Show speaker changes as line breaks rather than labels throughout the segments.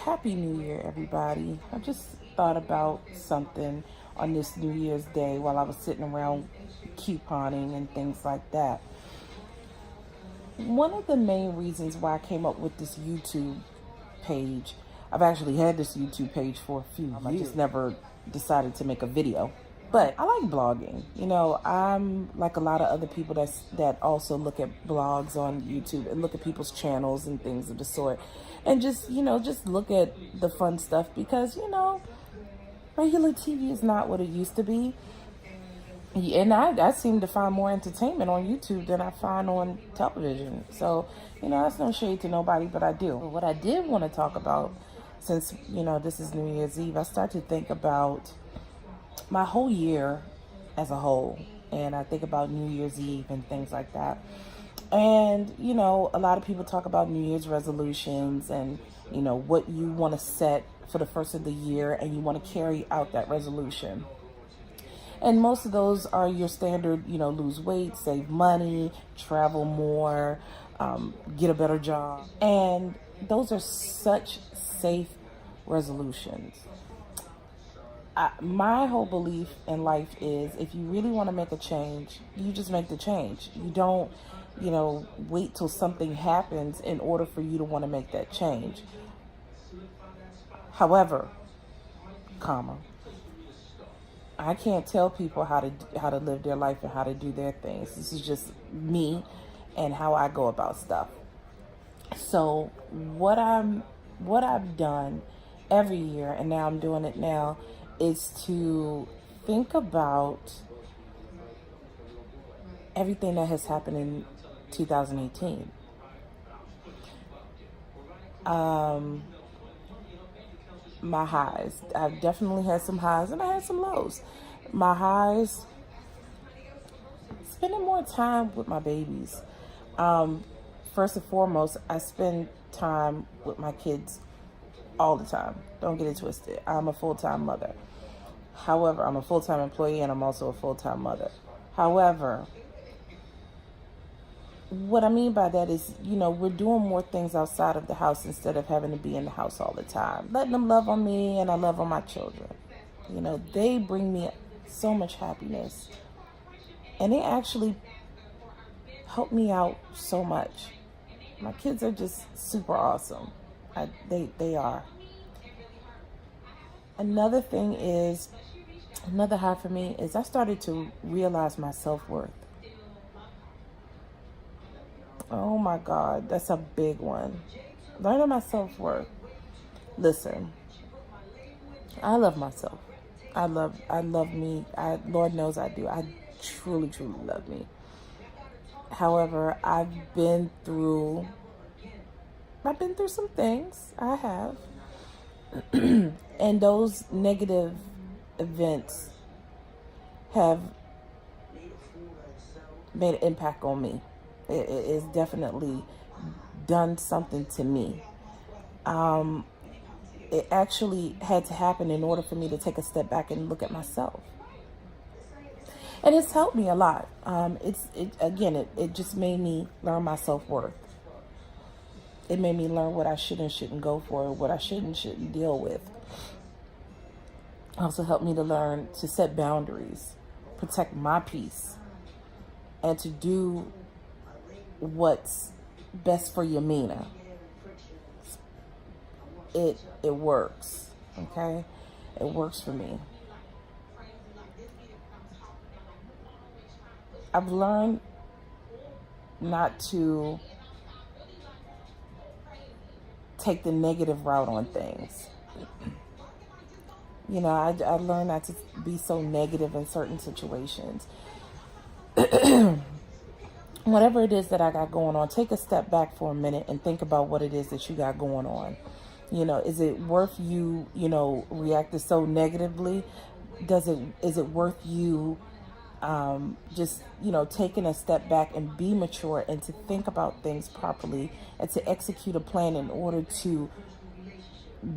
Happy New Year, everybody. I just thought about something on this New Year's Day while I was sitting around couponing and things like that. One of the main reasons why I came up with this YouTube page, I've actually had this YouTube page for a few years. I just never decided to make a video. But I like blogging. I'm like a lot of other people that also look at blogs on YouTube and look at people's channels and things of the sort. And just look at the fun stuff because, regular TV is not what it used to be. And I seem to find more entertainment on YouTube than I find on television. So, that's no shade to nobody, but I do. What I did want to talk about, since, this is New Year's Eve, I started to think about my whole year as a whole. And I think about New Year's Eve and things like that. And, a lot of people talk about New Year's resolutions and, what you want to set for the first of the year and you want to carry out that resolution. And most of those are your standard, lose weight, save money, travel more, get a better job. And those are such safe resolutions. My whole belief in life is if you really want to make a change, you just make the change. You don't, wait till something happens in order for you to want to make that change. However, I can't tell people how to live their life and how to do their things. This is just me and how I go about stuff. So what I've done every year, and now I'm doing it now, is to think about everything that has happened in 2018. My highs. I've definitely had some highs and I had some lows. My highs, spending more time with my babies. First and foremost, I spend time with my kids all the time. Don't get it twisted. I'm a full-time mother. However, I'm a full-time employee and I'm also a full-time mother. However, what I mean by that is, we're doing more things outside of the house instead of having to be in the house all the time. Letting them love on me and I love on my children. They bring me so much happiness. And they actually help me out so much. My kids are just super awesome. They are. Another high for me is I started to realize my self-worth. Oh my God, that's a big one. Learning my self-worth. Listen, I love myself. I love me. Lord knows I do. I truly, truly love me. However, I've been through some things. I have. And those negative events have made an impact on me. It has definitely done something to me. It actually had to happen in order for me to take a step back and look at myself. And it's helped me a lot. It just made me learn my self-worth. It made me learn what I should and shouldn't go for, what I should and shouldn't deal with. It also helped me to learn to set boundaries, protect my peace, and to do what's best for Yamina. It works, okay? It works for me. I've learned not to take the negative route on things. I learned not to be so negative in certain situations. Whatever it is that I got going on, take a step back for a minute and think about what it is that you got going on. Is it worth you, reacting so negatively? Is it worth you just, taking a step back and be mature and to think about things properly and to execute a plan in order to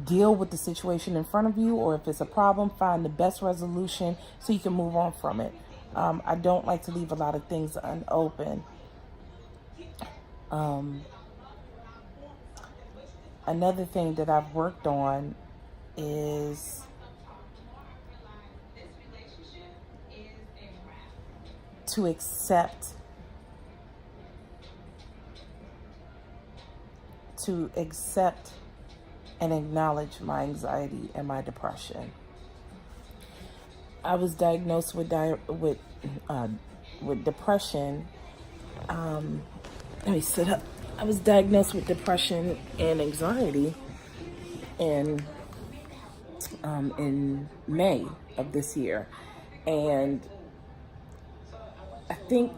deal with the situation in front of you, or if it's a problem, find the best resolution so you can move on from it. I don't like to leave a lot of things unopened. Another thing that I've worked on is to accept and acknowledge my anxiety and my depression. I was diagnosed with depression. Let me sit up. I was diagnosed with depression and anxiety in May of this year, and I think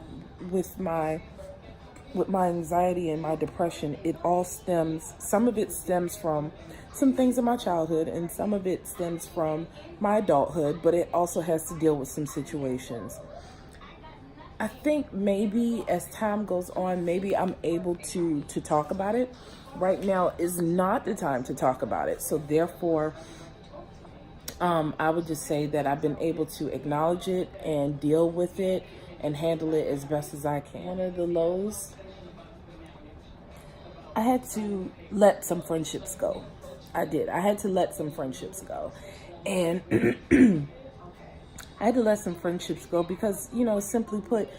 with my anxiety and my depression, some of it stems from some things in my childhood, and some of it stems from my adulthood, but it also has to deal with some situations. I think maybe as time goes on, maybe I'm able to talk about it. Right now is not the time to talk about it. So therefore, I would just say that I've been able to acknowledge it and deal with it and handle it as best as I can. One of the lows, I had to let some friendships go. I did. I had to let some friendships go. And I had to let some friendships go because, simply put,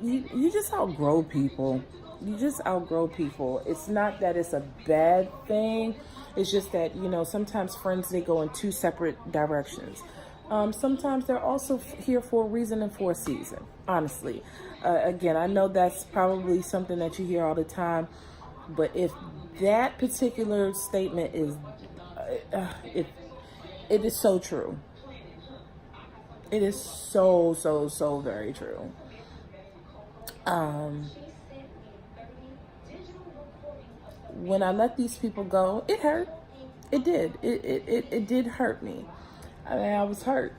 you just outgrow people. You just outgrow people. It's not that it's a bad thing. It's just that, sometimes friends, they go in two separate directions. Sometimes they're also here for a reason and for a season, honestly. Again, I know that's probably something that you hear all the time, but if that particular statement is, it is so true. It is so, so, so very true. When I let these people go, it hurt. It did. It did hurt me. I mean, I was hurt.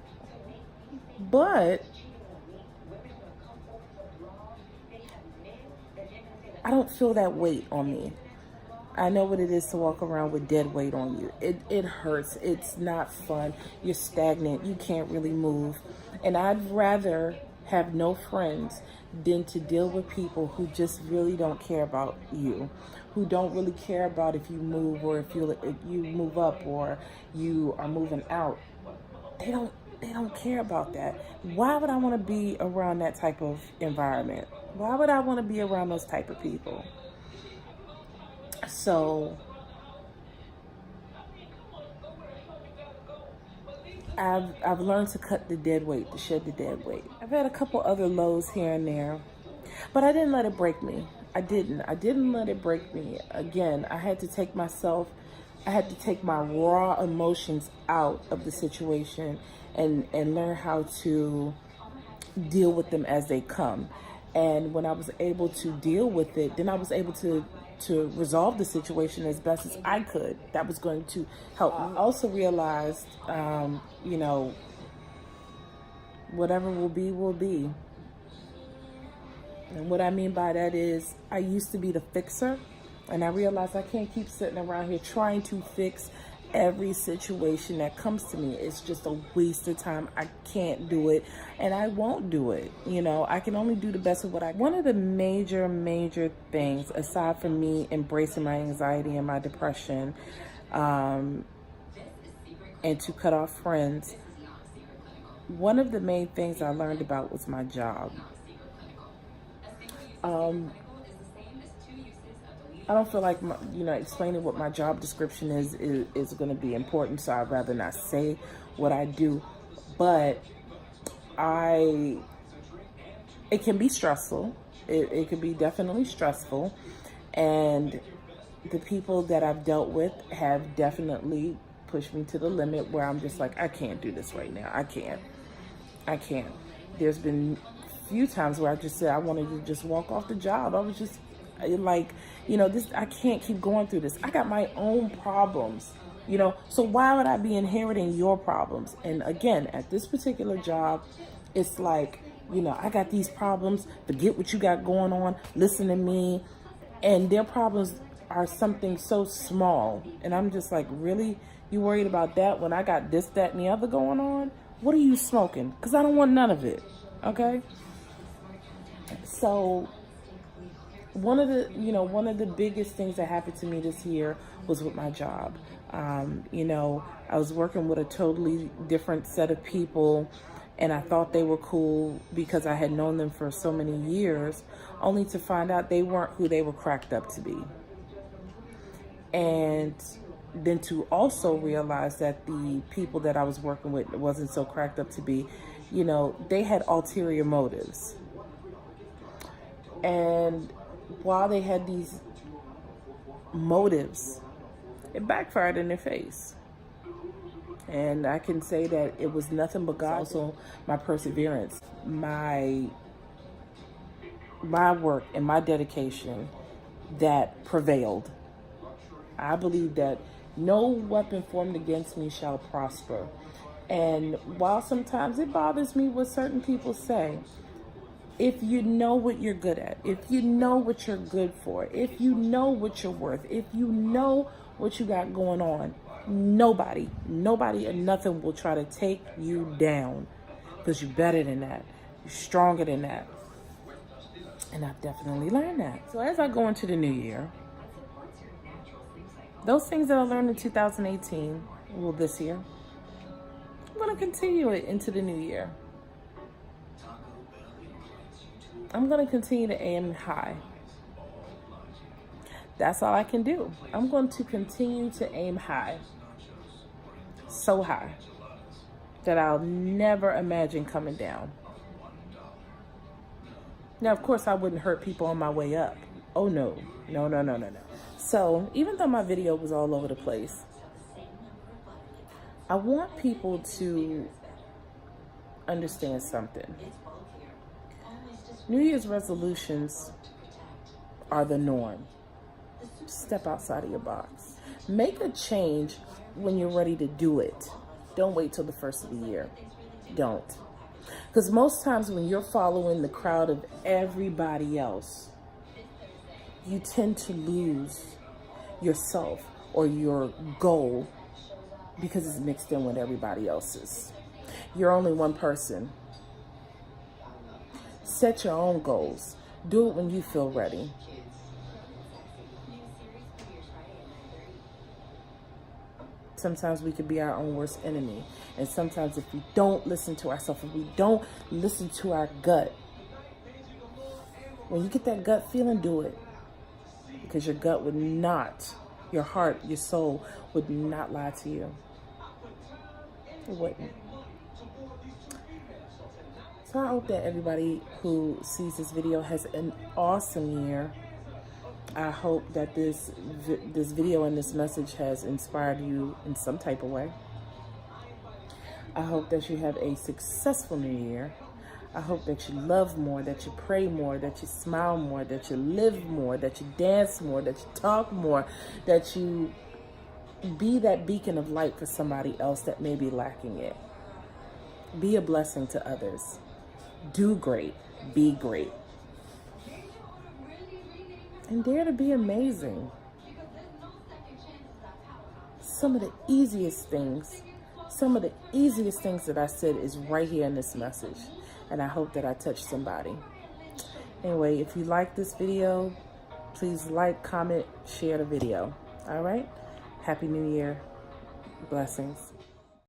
But I don't feel that weight on me. I know what it is to walk around with dead weight on you. It hurts. It's not fun. You're stagnant. You can't really move. And I'd rather have no friends than to deal with people who just really don't care about you, who don't really care about if you move or if you move up or you are moving out. They don't care about that. Why would I want to be around that type of environment? Why would I want to be around those type of people? So I've learned to cut the dead weight, to shed the dead weight. I've had a couple other lows here and there, but I didn't let it break me. I didn't let it break me. Again, I had to take my raw emotions out of the situation and learn how to deal with them as they come. And when I was able to deal with it, then I was able to resolve the situation as best as I could. That was going to help. I also realized, whatever will be, will be. And what I mean by that is I used to be the fixer, and I realized I can't keep sitting around here trying to fix every situation that comes to me. It's just a waste of time. I can't do it, and I won't do it. I can only do the best of what I can. One of the major things, aside from me embracing my anxiety and my depression, and to cut off friends, one of the main things I learned about was my job. I don't feel like explaining what my job description is going to be important, so I'd rather not say what I do. But it can be stressful. It can be definitely stressful, and the people that I've dealt with have definitely pushed me to the limit where I'm just like, I can't do this right now. I can't. There's been a few times where I just said I wanted to just walk off the job. I was just like, I can't keep going through this. I got my own problems, so why would I be inheriting your problems? And again, at this particular job, it's like, I got these problems, forget what you got going on, listen to me. And their problems are something so small. And I'm just like, really? You worried about that when I got this, that, and the other going on? What are you smoking? Because I don't want none of it, okay? So one of the biggest things that happened to me this year was with my job. I was working with a totally different set of people, and I thought they were cool because I had known them for so many years, only to find out they weren't who they were cracked up to be. And then to also realize that the people that I was working with wasn't so cracked up to be, they had ulterior motives. And while they had these motives, it backfired in their face. And I can say that it was nothing but God. Also, my perseverance, my work, and my dedication that prevailed. I believe that no weapon formed against me shall prosper. And while sometimes it bothers me what certain people say, if you know what you're good at, if you know what you're good for, if you know what you're worth, if you know what you got going on, nobody and nothing will try to take you down, because you're better than that. You're stronger than that. And I've definitely learned that. So as I go into the new year, those things that I learned in 2018, this year, I'm going to continue it into the new year. I'm going to continue to aim high. That's all I can do. I'm going to continue to aim high. So high that I'll never imagine coming down. Now, of course, I wouldn't hurt people on my way up. Oh, no. No. So even though my video was all over the place, I want people to understand something. New Year's resolutions are the norm. Step outside of your box. Make a change when you're ready to do it. Don't wait till the first of the year. Don't. Because most times when you're following the crowd of everybody else, you tend to lose yourself or your goal because it's mixed in with everybody else's. You're only one person. Set your own goals. Do it when you feel ready. Sometimes we could be our own worst enemy. And sometimes if we don't listen to ourselves, if we don't listen to our gut, when you get that gut feeling, do it. Because your gut would not, your heart, your soul would not lie to you. It wouldn't. So I hope that everybody who sees this video has an awesome year. I hope that this video and this message has inspired you in some type of way. I hope that you have a successful new year. I hope that you love more, that you pray more, that you smile more, that you live more, that you dance more, that you talk more, that you be that beacon of light for somebody else that may be lacking it. Be a blessing to others. Do great. Be great. And dare to be amazing. Some of the easiest things that I said is right here in this message. And I hope that I touched somebody. Anyway, if you like this video, please like, comment, share the video. All right? Happy New Year. Blessings.